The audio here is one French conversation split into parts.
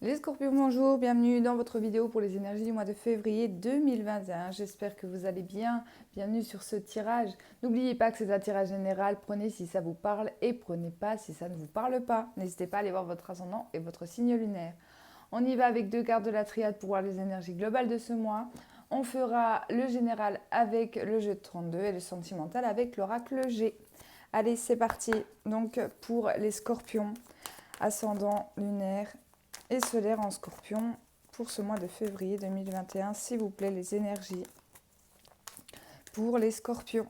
Les Scorpions, bonjour, bienvenue dans votre vidéo pour les énergies du mois de février 2021. J'espère que vous allez bien. Bienvenue sur ce tirage. N'oubliez pas que c'est un tirage général. Prenez si ça vous parle et prenez pas si ça ne vous parle pas. N'hésitez pas à aller voir votre ascendant et votre signe lunaire. On y va avec deux cartes de la triade pour voir les énergies globales de ce mois. On fera le général avec le jeu de 32 et le sentimental avec l'oracle G. Allez, c'est parti. Donc pour les Scorpions, ascendant lunaire et solaire en Scorpion pour ce mois de février 2021. S'il vous plaît, les énergies pour les Scorpions.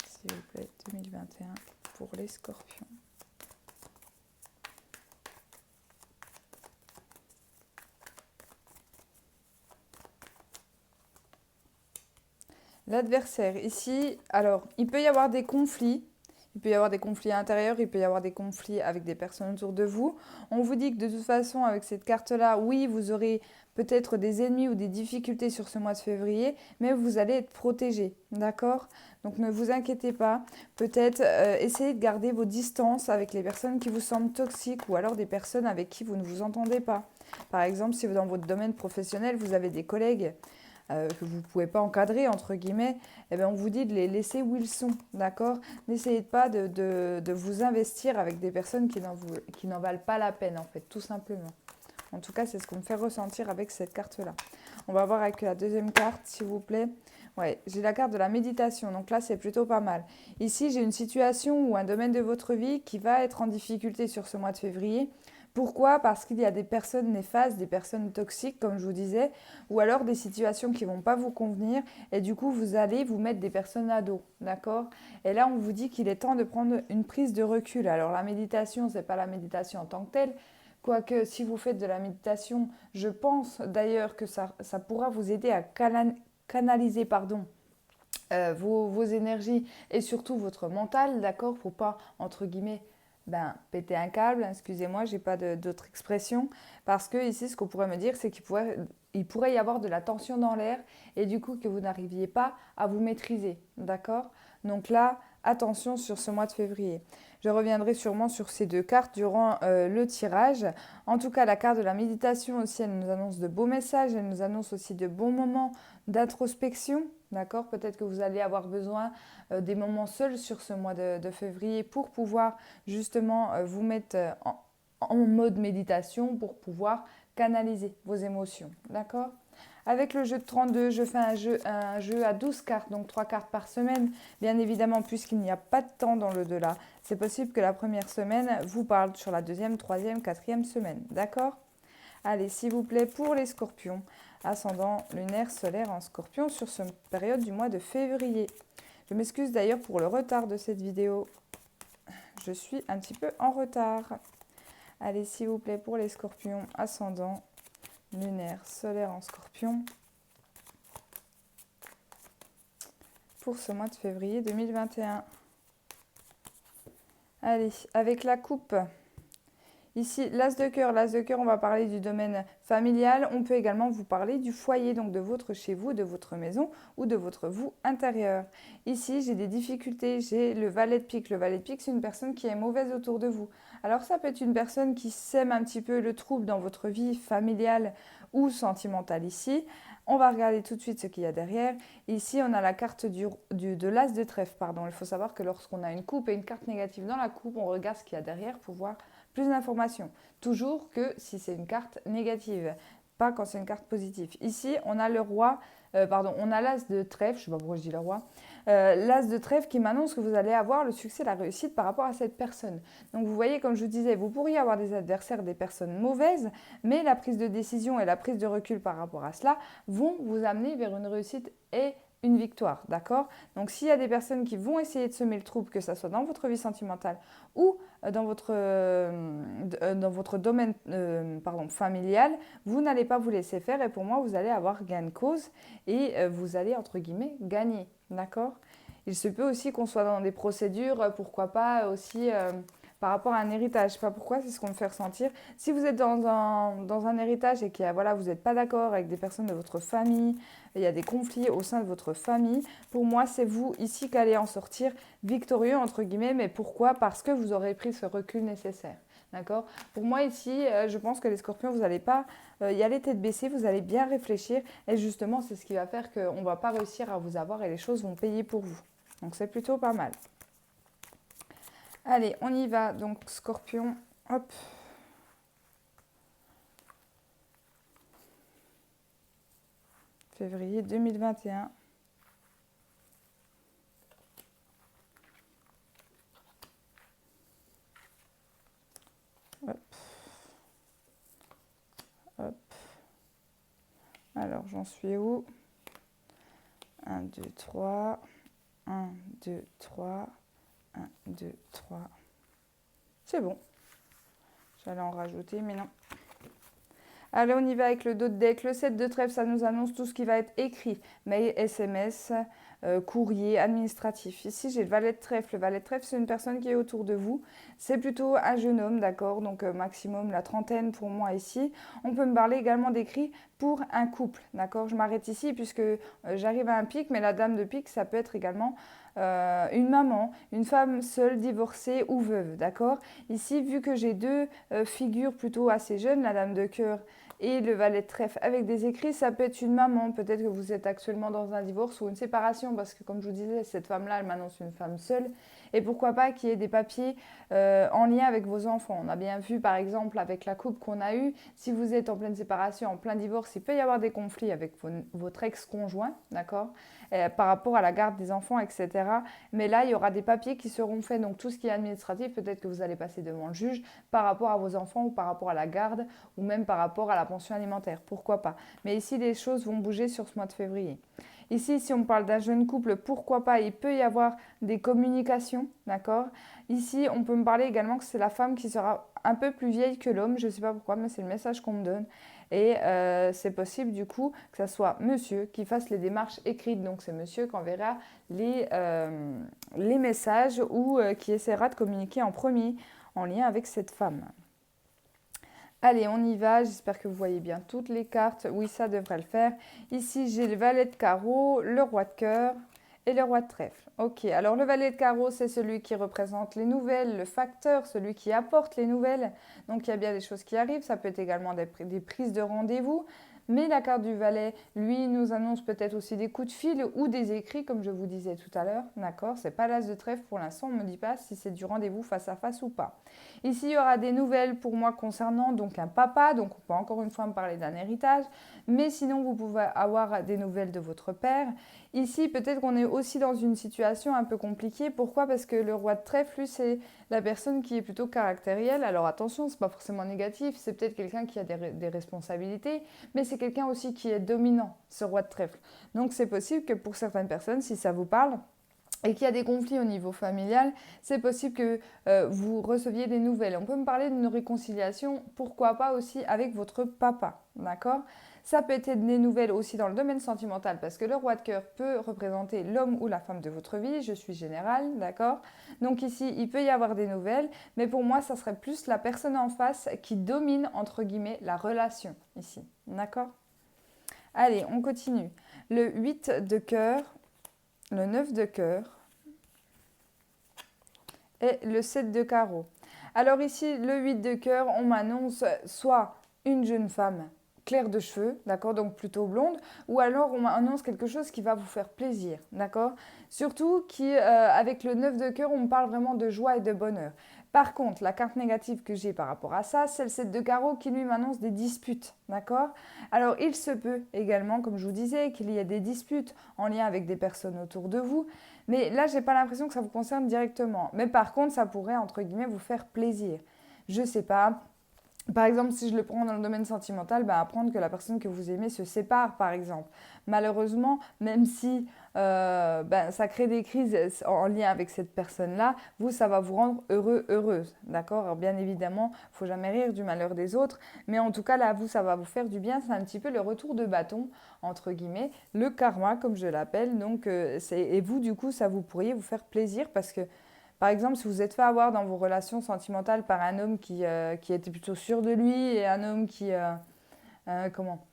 S'il vous plaît, 2021 pour les Scorpions. L'adversaire, ici, alors, il peut y avoir des conflits. Il peut y avoir des conflits intérieurs, il peut y avoir des conflits avec des personnes autour de vous. On vous dit que de toute façon, avec cette carte-là, oui, vous aurez peut-être des ennemis ou des difficultés sur ce mois de février, mais vous allez être protégé, d'accord? Donc ne vous inquiétez pas. Peut-être essayez de garder vos distances avec les personnes qui vous semblent toxiques ou alors des personnes avec qui vous ne vous entendez pas. Par exemple, si dans votre domaine professionnel, vous avez des collègues que vous ne pouvez pas encadrer, entre guillemets, eh bien, on vous dit de les laisser où ils sont, d'accord? N'essayez pas de vous investir avec des personnes qui n'en valent pas la peine, en fait, tout simplement. En tout cas, c'est ce qu'on me fait ressentir avec cette carte-là. On va voir avec la deuxième carte, s'il vous plaît. Ouais, j'ai la carte de la méditation, donc là, c'est plutôt pas mal. Ici, j'ai une situation ou un domaine de votre vie qui va être en difficulté sur ce mois de février. Pourquoi? Parce qu'il y a des personnes néfastes, des personnes toxiques, comme je vous disais, ou alors des situations qui ne vont pas vous convenir, et du coup, vous allez vous mettre des personnes à dos, d'accord? Et là, on vous dit qu'il est temps de prendre une prise de recul. Alors, la méditation, ce n'est pas la méditation en tant que telle, quoique si vous faites de la méditation, je pense d'ailleurs que ça pourra vous aider à canaliser vos énergies et surtout votre mental, d'accord, pour pas, entre guillemets, péter un câble, excusez-moi, j'ai pas d'autre expression, parce que ici, ce qu'on pourrait me dire, c'est il pourrait y avoir de la tension dans l'air et du coup que vous n'arriviez pas à vous maîtriser, d'accord? Donc là, attention sur ce mois de février. Je reviendrai sûrement sur ces deux cartes durant le tirage. En tout cas, la carte de la méditation aussi, elle nous annonce de beaux messages, elle nous annonce aussi de bons moments d'introspection, d'accord? Peut-être que vous allez avoir besoin des moments seuls sur ce mois de février pour pouvoir justement vous mettre en mode méditation pour pouvoir canaliser vos émotions, d'accord? Avec le jeu de 32, je fais un jeu à 12 cartes, donc 3 cartes par semaine. Bien évidemment, puisqu'il n'y a pas de temps dans le delà, c'est possible que la première semaine vous parle sur la deuxième, troisième, quatrième semaine, d'accord? Allez, s'il vous plaît, pour les scorpions, ascendant lunaire solaire en scorpion sur cette période du mois de février. Je m'excuse d'ailleurs pour le retard de cette vidéo. Je suis un petit peu en retard. Allez, s'il vous plaît, pour les scorpions, ascendant lunaire solaire en scorpion pour ce mois de février 2021. Allez, avec la coupe. Ici, l'as de cœur, on va parler du domaine familial. On peut également vous parler du foyer, donc de votre chez vous, de votre maison ou de votre vous intérieur. Ici, j'ai des difficultés, j'ai le valet de pique. Le valet de pique, c'est une personne qui est mauvaise autour de vous. Alors ça peut être une personne qui sème un petit peu le trouble dans votre vie familiale ou sentimentale ici. On va regarder tout de suite ce qu'il y a derrière. Ici, on a la carte de l'as de trèfle. Pardon. Il faut savoir que lorsqu'on a une coupe et une carte négative dans la coupe, on regarde ce qu'il y a derrière pour voir plus d'informations. Toujours que si c'est une carte négative, pas quand c'est une carte positive. Ici, on a le roi, on a l'as de trèfle, je ne sais pas pourquoi je dis le roi, l'as de trèfle qui m'annonce que vous allez avoir le succès, la réussite par rapport à cette personne. Donc vous voyez, comme je vous disais, vous pourriez avoir des adversaires, des personnes mauvaises, mais la prise de décision et la prise de recul par rapport à cela vont vous amener vers une réussite et une victoire, d'accord? Donc s'il y a des personnes qui vont essayer de semer le trouble, que ce soit dans votre vie sentimentale ou dans votre domaine familial, vous n'allez pas vous laisser faire et pour moi, vous allez avoir gain de cause et vous allez, entre guillemets, gagner, d'accord? Il se peut aussi qu'on soit dans des procédures, pourquoi pas aussi par rapport à un héritage. Je sais pas pourquoi, c'est ce qu'on me fait ressentir. Si vous êtes dans un héritage et que voilà, vous n'êtes pas d'accord avec des personnes de votre famille, il y a des conflits au sein de votre famille, pour moi, c'est vous ici qui allez en sortir victorieux, entre guillemets. Mais pourquoi? Parce que vous aurez pris ce recul nécessaire. D'accord? Pour moi, ici, je pense que les scorpions, vous n'allez pas y aller tête baissée, vous allez bien réfléchir. Et justement, c'est ce qui va faire qu'on ne va pas réussir à vous avoir et les choses vont payer pour vous. Donc, c'est plutôt pas mal. Allez, on y va. Donc, scorpion, hop. Février 2021. Hop. Hop. Alors, j'en suis où? 1, 2, 3. 1, 2, 3. 1, 2, 3. C'est bon. J'allais en rajouter, mais non. Allez, on y va avec le dos de deck. Le 7 de trèfle, ça nous annonce tout ce qui va être écrit. Mail, SMS, courrier, administratif. Ici, j'ai le valet de trèfle. Le valet de trèfle, c'est une personne qui est autour de vous. C'est plutôt un jeune homme, d'accord? Donc, maximum la trentaine pour moi ici. On peut me parler également d'écrit pour un couple, d'accord? Je m'arrête ici puisque j'arrive à un pic, mais la dame de pique, ça peut être également une maman, une femme seule, divorcée ou veuve, d'accord? Ici, vu que j'ai deux figures plutôt assez jeunes, la dame de cœur et le valet de trèfle avec des écrits, ça peut être une maman. Peut-être que vous êtes actuellement dans un divorce ou une séparation parce que, comme je vous disais, cette femme-là, elle m'annonce une femme seule. Et pourquoi pas qu'il y ait des papiers en lien avec vos enfants. On a bien vu, par exemple, avec la couple qu'on a eue, si vous êtes en pleine séparation, en plein divorce, il peut y avoir des conflits avec votre ex-conjoint, d'accord, par rapport à la garde des enfants, etc. Mais là, il y aura des papiers qui seront faits. Donc, tout ce qui est administratif, peut-être que vous allez passer devant le juge par rapport à vos enfants ou par rapport à la garde ou même par rapport à la pension alimentaire. Pourquoi pas? Mais ici, les choses vont bouger sur ce mois de février. Ici, si on parle d'un jeune couple, pourquoi pas? Il peut y avoir des communications, d'accord? Ici, on peut me parler également que c'est la femme qui sera un peu plus vieille que l'homme. Je ne sais pas pourquoi, mais c'est le message qu'on me donne. Et c'est possible du coup que ce soit monsieur qui fasse les démarches écrites. Donc c'est monsieur qui enverra les messages ou qui essaiera de communiquer en premier en lien avec cette femme. Allez, on y va. J'espère que vous voyez bien toutes les cartes. Oui, ça devrait le faire. Ici, j'ai le valet de carreau, le roi de cœur et le roi de trèfle. Ok, alors le valet de carreau, c'est celui qui représente les nouvelles, le facteur, celui qui apporte les nouvelles. Donc, il y a bien des choses qui arrivent. Ça peut être également des prises de rendez-vous. Mais la carte du valet, lui, nous annonce peut-être aussi des coups de fil ou des écrits, comme je vous disais tout à l'heure. D'accord? C'est pas l'as de trèfle pour l'instant. On ne me dit pas si c'est du rendez-vous face à face ou pas. Ici, il y aura des nouvelles pour moi concernant donc un papa. Donc, on peut encore une fois me parler d'un héritage. Mais sinon, vous pouvez avoir des nouvelles de votre père. Ici, peut-être qu'on est aussi dans une situation un peu compliquée. Pourquoi? Parce que le roi de trèfle, lui, c'est la personne qui est plutôt caractérielle. Alors attention, ce n'est pas forcément négatif. C'est peut-être quelqu'un qui a des responsabilités. Mais c'est quelqu'un aussi qui est dominant, ce roi de trèfle. Donc, c'est possible que pour certaines personnes, si ça vous parle, et qu'il y a des conflits au niveau familial, c'est possible que vous receviez des nouvelles. On peut me parler d'une réconciliation, pourquoi pas aussi avec votre papa, d'accord? Ça peut être des nouvelles aussi dans le domaine sentimental, parce que le roi de cœur peut représenter l'homme ou la femme de votre vie, je suis générale, d'accord? Donc ici, il peut y avoir des nouvelles, mais pour moi, ça serait plus la personne en face qui domine, entre guillemets, la relation, ici, d'accord? Allez, on continue. Le 8 de cœur, le 9 de cœur et le 7 de carreau. Alors ici, le 8 de cœur, on m'annonce soit une jeune femme claire de cheveux, d'accord, donc plutôt blonde, ou alors on m'annonce quelque chose qui va vous faire plaisir, d'accord. Surtout avec le 9 de cœur, on me parle vraiment de joie et de bonheur. Par contre, la carte négative que j'ai par rapport à ça, c'est le 7 de carreau qui lui m'annonce des disputes, d'accord. Alors il se peut également, comme je vous disais, qu'il y ait des disputes en lien avec des personnes autour de vous, mais là, je n'ai pas l'impression que ça vous concerne directement. Mais par contre, ça pourrait, entre guillemets, vous faire plaisir. Je ne sais pas. Par exemple, si je le prends dans le domaine sentimental, apprendre que la personne que vous aimez se sépare, par exemple. Malheureusement, même si ça crée des crises en lien avec cette personne-là, vous, ça va vous rendre heureux, heureuse. D'accord? Alors, bien évidemment, il ne faut jamais rire du malheur des autres. Mais en tout cas, là, vous, ça va vous faire du bien. C'est un petit peu le retour de bâton, entre guillemets, le karma, comme je l'appelle. Donc, et vous, du coup, ça vous pourriez vous faire plaisir parce Par exemple, si vous êtes fait avoir dans vos relations sentimentales par un homme qui était plutôt sûr de lui et un homme comment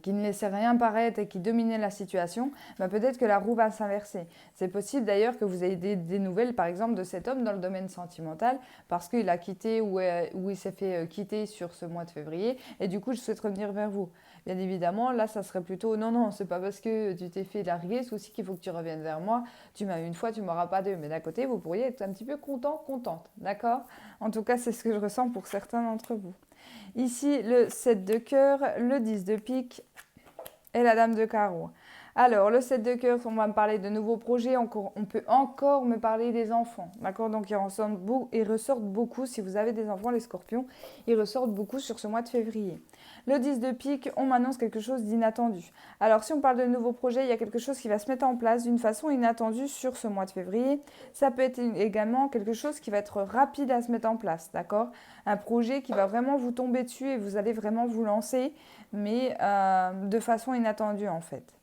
qui ne laissait rien paraître et qui dominait la situation, bah peut-être que la roue va s'inverser. C'est possible d'ailleurs que vous ayez des nouvelles, par exemple, de cet homme dans le domaine sentimental, parce qu'il a quitté ou il s'est fait quitter sur ce mois de février, et du coup, je souhaite revenir vers vous. Bien évidemment, là, ça serait plutôt, non, non, c'est pas parce que tu t'es fait larguer, c'est aussi qu'il faut que tu reviennes vers moi. Tu m'as eu une fois, tu m'auras pas deux. Mais d'un côté, vous pourriez être un petit peu content, contente, d'accord? En tout cas, c'est ce que je ressens pour certains d'entre vous. Ici, le 7 de cœur, le 10 de pique et la dame de carreau. Alors, le 7 de cœur, on va me parler de nouveaux projets. On peut encore me parler des enfants. D'accord? Donc, ils ressortent beaucoup. Si vous avez des enfants, les scorpions, ils ressortent beaucoup sur ce mois de février. Le 10 de pique, on m'annonce quelque chose d'inattendu. Alors, si on parle de nouveaux projets, il y a quelque chose qui va se mettre en place d'une façon inattendue sur ce mois de février. Ça peut être également quelque chose qui va être rapide à se mettre en place. D'accord? Un projet qui va vraiment vous tomber dessus et vous allez vraiment vous lancer, mais de façon inattendue en fait.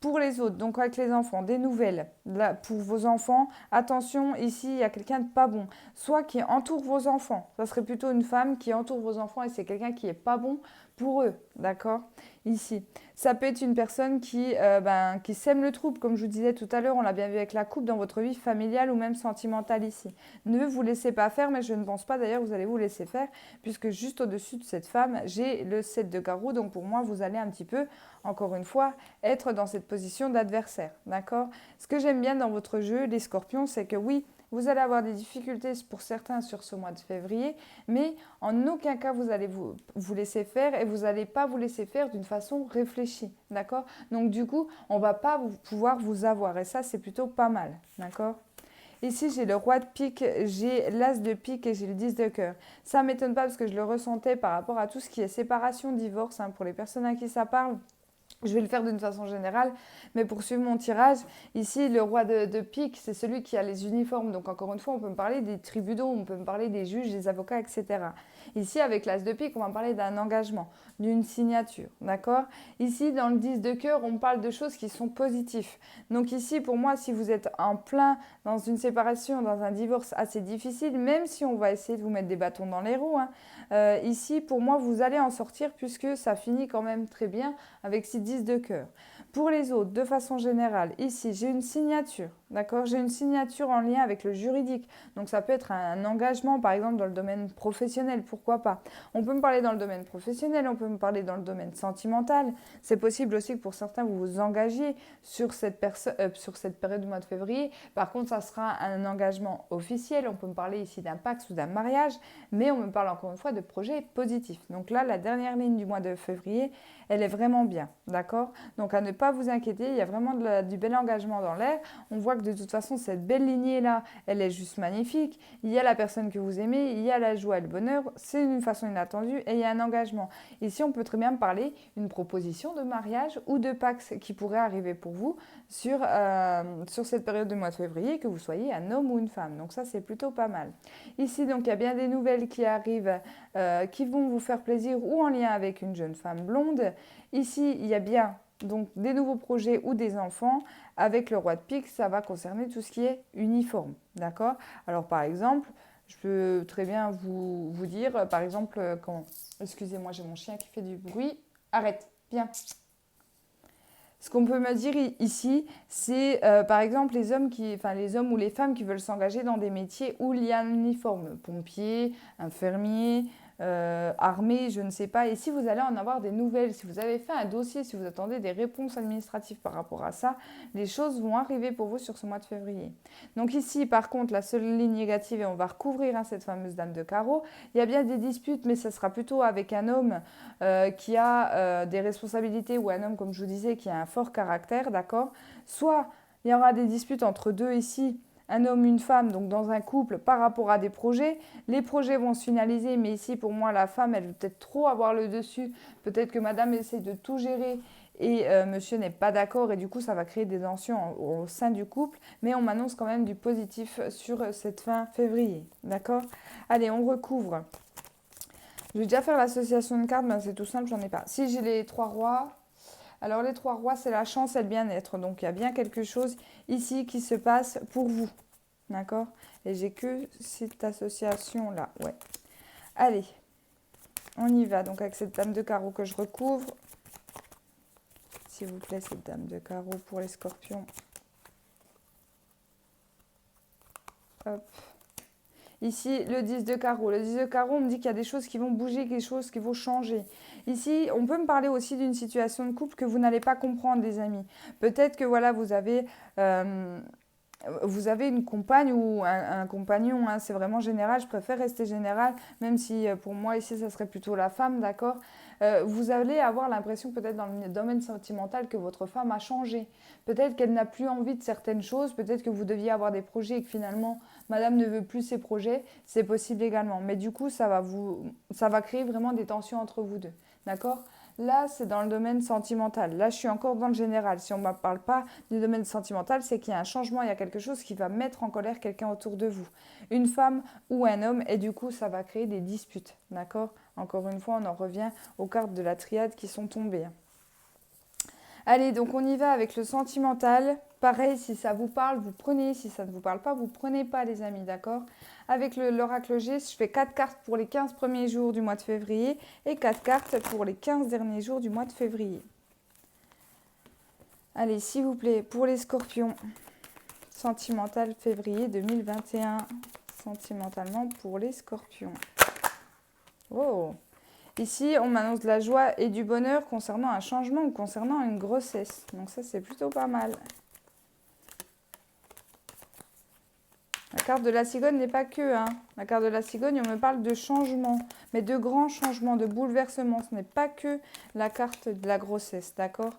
Pour les autres, donc avec les enfants, des nouvelles. Là, pour vos enfants, attention, ici, il y a quelqu'un de pas bon. Soit qui entoure vos enfants. Ça serait plutôt une femme qui entoure vos enfants et c'est quelqu'un qui est pas bon pour eux. D'accord? Ici. Ça peut être une personne qui sème le trouble, comme je vous disais tout à l'heure, on l'a bien vu avec la coupe dans votre vie familiale ou même sentimentale ici. Ne vous laissez pas faire, mais je ne pense pas d'ailleurs que vous allez vous laisser faire, puisque juste au-dessus de cette femme, j'ai le 7 de carreau. Donc pour moi, vous allez un petit peu, encore une fois, être dans cette position d'adversaire. D'accord? Ce que j'aime bien dans votre jeu, les scorpions, c'est que oui, vous allez avoir des difficultés pour certains sur ce mois de février, mais en aucun cas vous allez vous laisser faire et vous n'allez pas vous laisser faire d'une façon réfléchie. D'accord? Donc du coup, on ne va pas pouvoir vous avoir et ça, c'est plutôt pas mal. D'accord? Ici, j'ai le roi de pique, j'ai l'as de pique et j'ai le 10 de cœur. Ça ne m'étonne pas parce que je le ressentais par rapport à tout ce qui est séparation, divorce, pour les personnes à qui ça parle. Je vais le faire d'une façon générale, mais pour suivre mon tirage, ici, le roi de pique, c'est celui qui a les uniformes. Donc, encore une fois, on peut me parler des tribunaux, on peut me parler des juges, des avocats, etc. Ici, avec l'as de pique, on va me parler d'un engagement, d'une signature, d'accord? Ici, dans le 10 de cœur, on me parle de choses qui sont positives. Donc ici, pour moi, si vous êtes en plein dans une séparation, dans un divorce assez difficile, même si on va essayer de vous mettre des bâtons dans les roues, ici, pour moi, vous allez en sortir puisque ça finit quand même très bien avec ces 10 de cœur. Pour les autres, de façon générale, ici, j'ai une signature, d'accord? J'ai une signature en lien avec le juridique. Donc, ça peut être un engagement, par exemple, dans le domaine professionnel, pourquoi pas? On peut me parler dans le domaine professionnel, on peut me parler dans le domaine sentimental. C'est possible aussi que pour certains, vous vous engagiez sur cette période du mois de février. Par contre, ça sera un engagement officiel. On peut me parler ici d'un pacte ou d'un mariage, mais on me parle encore une fois de projets positifs. Donc là, la dernière ligne du mois de février, elle est vraiment bien, d'accord? Donc à ne pas vous inquiéter, il y a vraiment du bel engagement dans l'air. On voit que de toute façon, cette belle lignée-là, elle est juste magnifique. Il y a la personne que vous aimez, il y a la joie et le bonheur, c'est une façon inattendue et il y a un engagement. Ici, on peut très bien parler d'une proposition de mariage ou de pacte qui pourrait arriver pour vous sur cette période du mois de février, que vous soyez un homme ou une femme. Donc ça, c'est plutôt pas mal. Ici, donc, il y a bien des nouvelles qui arrivent qui vont vous faire plaisir ou en lien avec une jeune femme blonde. Ici, il y a bien donc des nouveaux projets ou des enfants. Avec le roi de pique, ça va concerner tout ce qui est uniforme. D'accord? Alors, par exemple, je peux très bien vous dire, par exemple, excusez-moi, j'ai mon chien qui fait du bruit. Arrête, viens. Ce qu'on peut me dire ici, c'est par exemple les hommes ou les femmes qui veulent s'engager dans des métiers où il y a un uniforme, pompier, infirmier, armée, je ne sais pas. Et si vous allez en avoir des nouvelles, si vous avez fait un dossier, si vous attendez des réponses administratives par rapport à ça, les choses vont arriver pour vous sur ce mois de février. Donc ici, par contre, la seule ligne négative, et on va recouvrir cette fameuse dame de carreau, il y a bien des disputes, mais ce sera plutôt avec un homme qui a des responsabilités ou un homme, comme je vous disais, qui a un fort caractère, d'accord? Soit il y aura des disputes entre deux ici, un homme, une femme, donc dans un couple par rapport à des projets. Les projets vont se finaliser, mais ici, pour moi, la femme, elle veut peut-être trop avoir le dessus. Peut-être que madame essaie de tout gérer et monsieur n'est pas d'accord et du coup, ça va créer des tensions au sein du couple. Mais on m'annonce quand même du positif sur cette fin février, d'accord? Allez, on recouvre. Je vais déjà faire l'association de cartes, mais c'est tout simple, j'en ai pas. Si j'ai les 3 rois... Alors les 3 rois, c'est la chance et le bien-être. Donc il y a bien quelque chose ici qui se passe pour vous. d'accord? Et j'ai que cette association-là, ouais. Allez, on y va. Donc avec cette dame de carreau que je recouvre. S'il vous plaît, cette dame de carreau pour les scorpions. Hop. Ici, le 10 de carreau. Le 10 de carreau, on me dit qu'il y a des choses qui vont bouger, des choses qui vont changer. Ici, on peut me parler aussi d'une situation de couple que vous n'allez pas comprendre, les amis. Peut-être que voilà, vous avez une compagne ou un compagnon, hein, c'est vraiment général, je préfère rester général, même si pour moi ici, ça serait plutôt la femme, d'accord. Vous allez avoir l'impression peut-être dans le domaine sentimental que votre femme a changé. Peut-être qu'elle n'a plus envie de certaines choses, peut-être que vous deviez avoir des projets et que finalement, madame ne veut plus ces projets, c'est possible également. Mais du coup, ça va créer vraiment des tensions entre vous deux, d'accord. Là, c'est dans le domaine sentimental. Là, je suis encore dans le général. Si on ne me parle pas du domaine sentimental, c'est qu'il y a un changement, il y a quelque chose qui va mettre en colère quelqu'un autour de vous. Une femme ou un homme, et du coup, ça va créer des disputes. D'accord? Encore une fois, on en revient aux cartes de la triade qui sont tombées. Allez, donc on y va avec le sentimental. Pareil, si ça vous parle, vous prenez. Si ça ne vous parle pas, vous prenez pas, les amis, d'accord? Avec l'oracle G, je fais 4 cartes pour les 15 premiers jours du mois de février et 4 cartes pour les 15 derniers jours du mois de février. Allez, s'il vous plaît, pour les scorpions, sentimental février 2021. Sentimentalement pour les scorpions. Oh! Ici, on m'annonce de la joie et du bonheur concernant un changement ou concernant une grossesse. Donc ça, c'est plutôt pas mal. La carte de la cigogne n'est pas que. La carte de la cigogne, on me parle de changement, mais de grands changements, de bouleversements. Ce n'est pas que la carte de la grossesse, d'accord?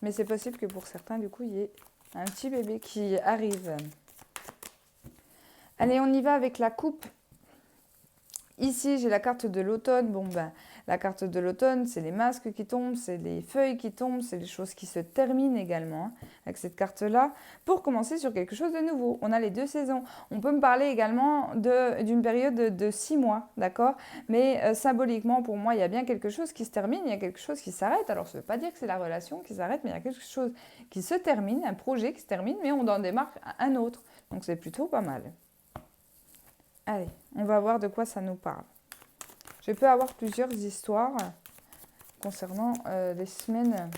Mais c'est possible que pour certains, du coup, il y ait un petit bébé qui arrive. Allez, on y va avec la coupe. Ici, j'ai la carte de l'automne. Bon, ben, la carte de l'automne, c'est les masques qui tombent, c'est les feuilles qui tombent, c'est les choses qui se terminent également, avec cette carte-là, pour commencer sur quelque chose de nouveau. On a les 2 saisons. On peut me parler également d'une période de 6 mois, d'accord? Mais symboliquement, pour moi, il y a bien quelque chose qui se termine, il y a quelque chose qui s'arrête. Alors, ça ne veut pas dire que c'est la relation qui s'arrête, mais il y a quelque chose qui se termine, un projet qui se termine, mais on en démarre un autre. Donc, c'est plutôt pas mal. Allez, on va voir de quoi ça nous parle. Je peux avoir plusieurs histoires concernant les semaines,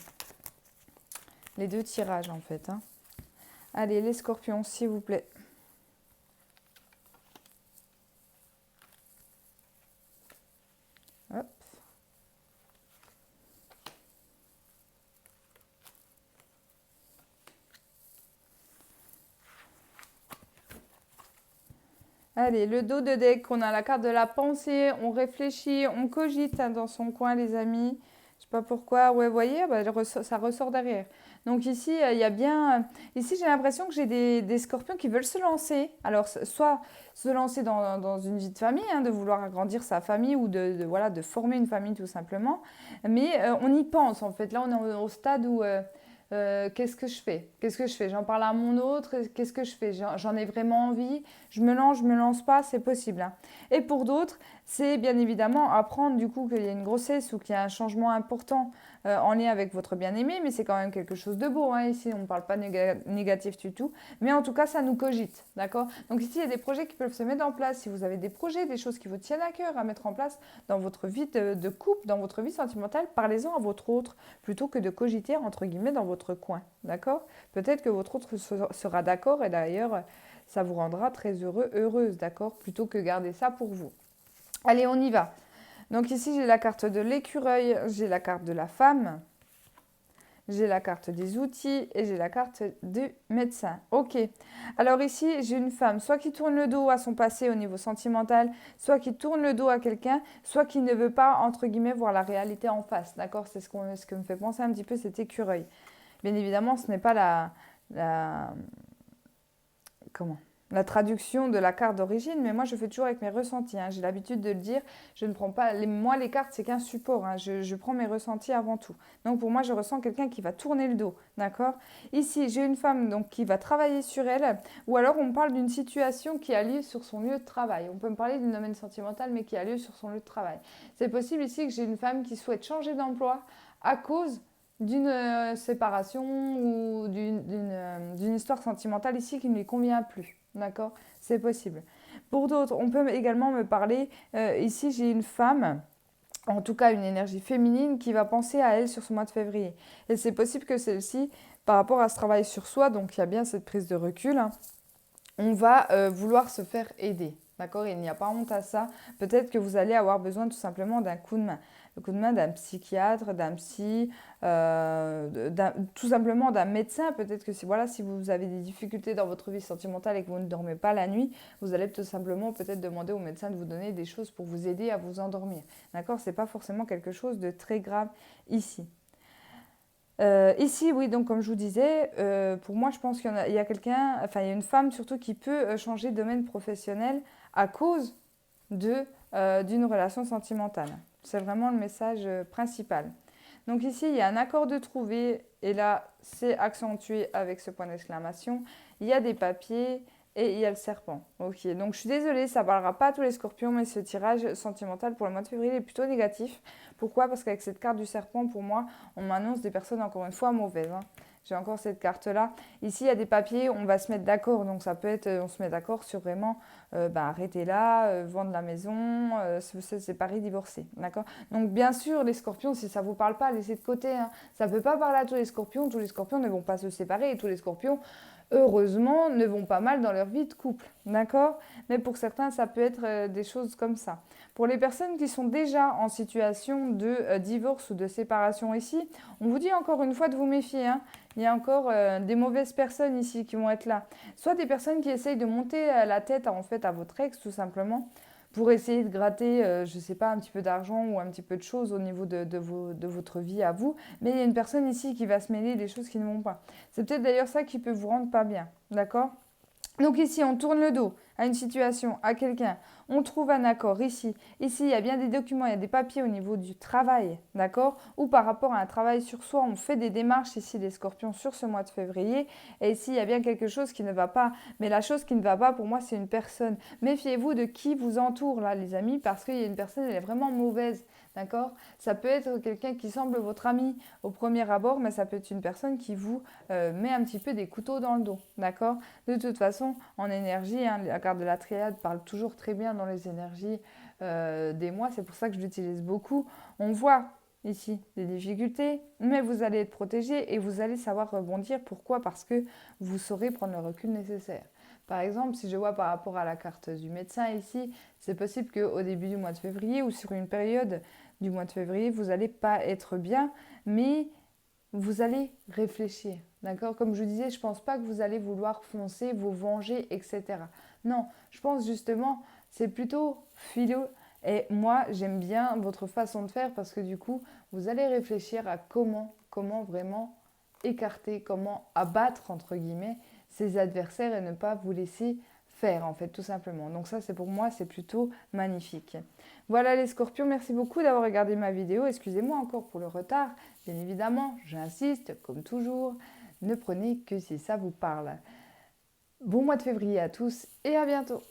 les 2 tirages en fait. Allez, les scorpions, s'il vous plaît. Hop. Allez, le dos de deck, on a la carte de la pensée, on réfléchit, on cogite dans son coin, les amis. Je sais pas pourquoi. Ouais, vous voyez, bah, ça ressort derrière. Donc ici, il y a bien... Ici, j'ai l'impression que j'ai des scorpions qui veulent se lancer. Alors, soit se lancer dans une vie de famille, de vouloir agrandir sa famille ou voilà, de former une famille tout simplement. Mais on y pense, en fait. Là, on est au stade où... qu'est-ce que je fais? Qu'est-ce que je fais? J'en parle à mon autre, qu'est-ce que je fais? J'en ai vraiment envie, je me lance pas, c'est possible. Et pour d'autres, c'est bien évidemment apprendre du coup qu'il y a une grossesse ou qu'il y a un changement important en lien avec votre bien-aimé, mais c'est quand même quelque chose de beau. Ici, on ne parle pas négatif du tout, mais en tout cas, ça nous cogite, d'accord? Donc ici, il y a des projets qui peuvent se mettre en place. Si vous avez des projets, des choses qui vous tiennent à cœur à mettre en place dans votre vie de couple, dans votre vie sentimentale, parlez-en à votre autre, plutôt que de cogiter, entre guillemets, dans votre coin, d'accord? Peut-être que votre autre sera d'accord et d'ailleurs, ça vous rendra très heureux, heureuse, d'accord? Plutôt que garder ça pour vous. Allez, on y va. Donc ici, j'ai la carte de l'écureuil, j'ai la carte de la femme, j'ai la carte des outils et j'ai la carte du médecin. Ok. Alors ici, j'ai une femme, soit qui tourne le dos à son passé au niveau sentimental, soit qui tourne le dos à quelqu'un, soit qui ne veut pas, entre guillemets, voir la réalité en face. D'accord? C'est ce que me fait penser un petit peu cet écureuil. Bien évidemment, ce n'est pas la traduction de la carte d'origine, mais moi je fais toujours avec mes ressentis. J'ai l'habitude de le dire, je ne prends pas, moi les cartes c'est qu'un support, je prends mes ressentis avant tout. Donc pour moi je ressens quelqu'un qui va tourner le dos, d'accord? Ici j'ai une femme donc qui va travailler sur elle, ou alors on me parle d'une situation qui a lieu sur son lieu de travail. On peut me parler d'un domaine sentimental mais qui a lieu sur son lieu de travail. C'est possible ici que j'ai une femme qui souhaite changer d'emploi à cause d'une séparation ou d'une histoire sentimentale ici qui ne lui convient plus. D'accord? C'est possible. Pour d'autres, on peut également me parler, ici j'ai une femme, en tout cas une énergie féminine, qui va penser à elle sur ce mois de février. Et c'est possible que celle-ci, par rapport à ce travail sur soi, donc il y a bien cette prise de recul, hein, on va vouloir se faire aider. D'accord? Il n'y a pas honte à ça. Peut-être que vous allez avoir besoin tout simplement d'un coup de main. Le coup de main d'un psychiatre, d'un psy, tout simplement d'un médecin. Peut-être que voilà, si vous avez des difficultés dans votre vie sentimentale et que vous ne dormez pas la nuit, vous allez tout simplement peut-être demander au médecin de vous donner des choses pour vous aider à vous endormir. D'accord? Ce n'est pas forcément quelque chose de très grave ici. Ici, oui, donc comme je vous disais, pour moi, je pense il y a quelqu'un, enfin, il y a une femme surtout qui peut changer de domaine professionnel à cause d'une relation sentimentale. C'est vraiment le message principal. Donc ici, il y a un accord de trouver, et là, c'est accentué avec ce point d'exclamation. Il y a des papiers et il y a le serpent. Ok, donc je suis désolée, ça ne parlera pas à tous les scorpions, mais ce tirage sentimental pour le mois de février est plutôt négatif. Pourquoi? Parce qu'avec cette carte du serpent, pour moi, on m'annonce des personnes, encore une fois, mauvaises. Hein. J'ai encore cette carte-là. Ici, il y a des papiers, on va se mettre d'accord. Donc, ça peut être, on se met d'accord sur vraiment, arrêter là, vendre la maison, se séparer, divorcer. D'accord? Donc, bien sûr, les scorpions, si ça ne vous parle pas, laissez de côté. Hein. Ça ne peut pas parler à tous les scorpions. Tous les scorpions ne vont pas se séparer. Et tous les scorpions, heureusement, ne vont pas mal dans leur vie de couple. D'accord? Mais pour certains, ça peut être des choses comme ça. Pour les personnes qui sont déjà en situation de divorce ou de séparation ici, on vous dit encore une fois de vous méfier. Hein. Il y a encore des mauvaises personnes ici qui vont être là. Soit des personnes qui essayent de monter la tête en fait à votre ex tout simplement pour essayer de gratter, je ne sais pas, un petit peu d'argent ou un petit peu de choses au niveau de votre vie à vous. Mais il y a une personne ici qui va se mêler des choses qui ne vont pas. C'est peut-être d'ailleurs ça qui peut vous rendre pas bien. D'accord? Donc ici, on tourne le dos à une situation, à quelqu'un. On trouve un accord ici. Ici, il y a bien des documents, il y a des papiers au niveau du travail, d'accord? Ou par rapport à un travail sur soi, on fait des démarches ici, les scorpions, sur ce mois de février. Et ici, il y a bien quelque chose qui ne va pas. Mais la chose qui ne va pas, pour moi, c'est une personne. Méfiez-vous de qui vous entoure, là, les amis, parce qu'il y a une personne, elle est vraiment mauvaise. D'accord? Ça peut être quelqu'un qui semble votre ami au premier abord, mais ça peut être une personne qui vous met un petit peu des couteaux dans le dos. D'accord? De toute façon, en énergie, hein, la carte de la triade parle toujours très bien dans les énergies des mois. C'est pour ça que je l'utilise beaucoup. On voit ici des difficultés, mais vous allez être protégé et vous allez savoir rebondir. Pourquoi? Parce que vous saurez prendre le recul nécessaire. Par exemple, si je vois par rapport à la carte du médecin ici, c'est possible qu'au début du mois de février ou sur une période du mois de février, vous n'allez pas être bien, mais vous allez réfléchir. D'accord? Comme je vous disais, je ne pense pas que vous allez vouloir foncer, vous venger, etc. Non, je pense justement, c'est plutôt philo. Et moi, j'aime bien votre façon de faire parce que du coup, vous allez réfléchir à comment vraiment écarter, comment abattre, entre guillemets, ses adversaires et ne pas vous laisser faire, en fait, tout simplement. Donc ça, c'est pour moi, c'est plutôt magnifique. Voilà les scorpions, merci beaucoup d'avoir regardé ma vidéo. Excusez-moi encore pour le retard. Bien évidemment, j'insiste, comme toujours, ne prenez que si ça vous parle. Bon mois de février à tous et à bientôt.